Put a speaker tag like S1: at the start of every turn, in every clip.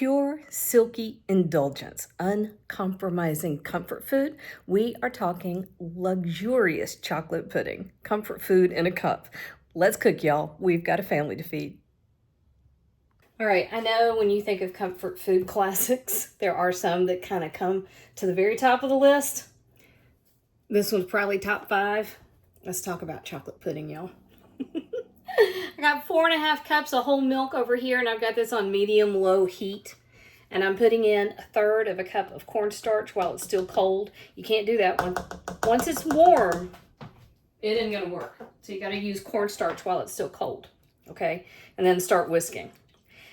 S1: pure, silky indulgence, uncompromising comfort food. We are talking luxurious chocolate pudding, comfort food in a cup. Let's cook, y'all. We've got a family to feed. All right, I know when you think of comfort food classics, there are some that kind of come to the very top of the list. This one's probably top 5. Let's talk about chocolate pudding, y'all. I got 4.5 cups of whole milk over here, and I've got this on medium-low heat. And I'm putting in 1/3 cup of cornstarch while it's still cold. You can't do that one. Once it's warm, it isn't gonna work. So you gotta use cornstarch while it's still cold, okay? And then start whisking.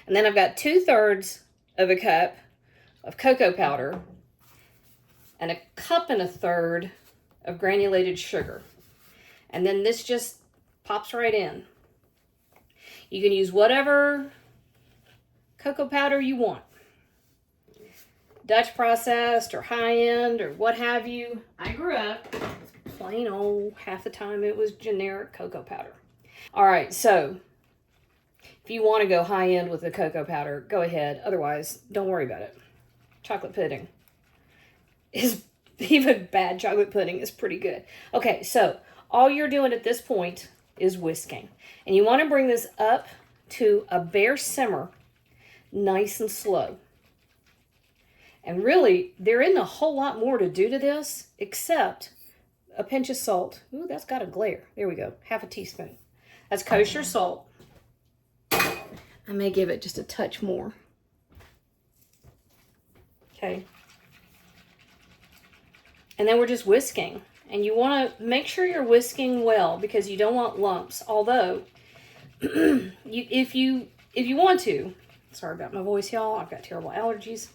S1: And then I've got 2/3 cup of cocoa powder and 1.5 cups of granulated sugar. And then this just pops right in. You can use whatever cocoa powder you want. Dutch processed or high-end or what have you. I grew up with plain old, half the time it was generic cocoa powder. All right, so if you want to go high-end with the cocoa powder, go ahead. Otherwise, don't worry about it. Chocolate pudding is, even bad chocolate pudding is pretty good. Okay, so all you're doing at this point is whisking. And you want to bring this up to a bare simmer, nice and slow. And really, there isn't a whole lot more to do to this, except a pinch of salt. Ooh, that's got a glare. There we go, 1/2 teaspoon. That's kosher salt. I may give it just a touch more. Okay. And then we're just whisking. And you want to make sure you're whisking well because you don't want lumps. Although, if you want to, sorry about my voice, y'all. I've got terrible allergies.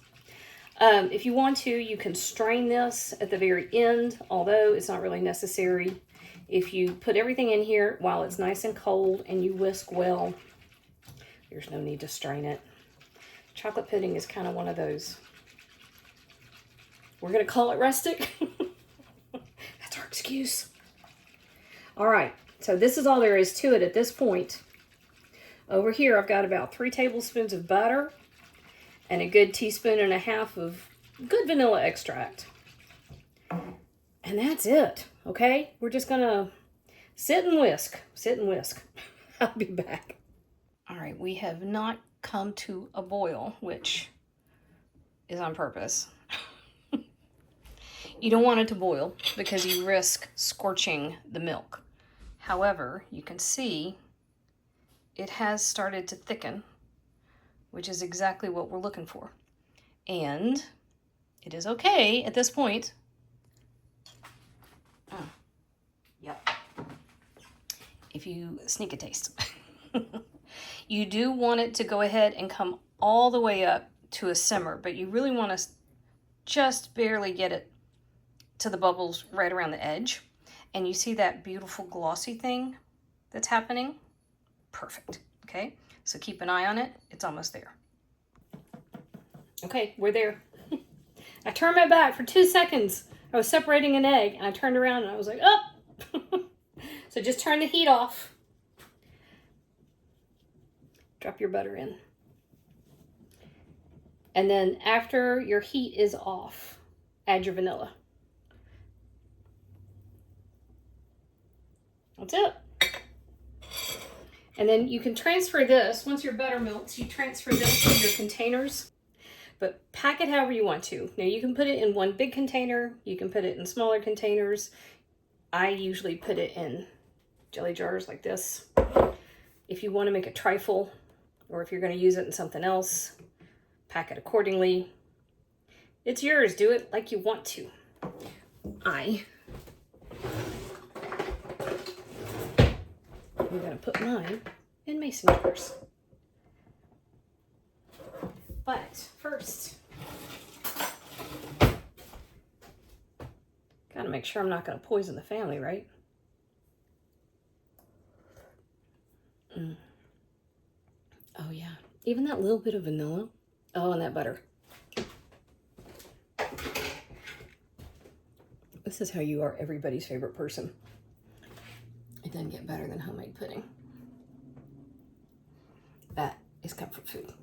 S1: If you want to, you can strain this at the very end, although it's not really necessary. If you put everything in here while it's nice and cold and you whisk well, there's no need to strain it. Chocolate pudding is kind of one of those. We're going to call it rustic. That's our excuse. All right, so this is all there is to it at this point. Over here, I've got about 3 tablespoons of butter and a good 1.5 teaspoons of good vanilla extract. And that's it, okay? We're just gonna sit and whisk. I'll be back. All right, we have not come to a boil, which is on purpose. You don't want it to boil because you risk scorching the milk. However, you can see it has started to thicken, which is exactly what we're looking for. And it is okay at this point. Yep. If you sneak a taste. You do want it to go ahead and come all the way up to a simmer, but you really want to just barely get it to the bubbles right around the edge. And you see that beautiful glossy thing that's happening? Perfect, okay? So keep an eye on it. It's almost there. Okay, we're there. I turned my back for 2 seconds. I was separating an egg and I turned around and I was like, oh! So just turn the heat off. Drop your butter in. And then after your heat is off, add your vanilla. That's it. And then you can transfer this, once your butter melts, you transfer this to your containers, but pack it however you want to. Now you can put it in one big container, you can put it in smaller containers. I usually put it in jelly jars like this. If you want to make a trifle, or if you're going to use it in something else, pack it accordingly. It's yours, do it like you want to. I'm going to put mine in mason jars. But first, got to make sure I'm not going to poison the family, right? Oh yeah, even that little bit of vanilla. Oh, and that butter. This is how you are everybody's favorite person. It doesn't get better than homemade pudding. That is comfort food.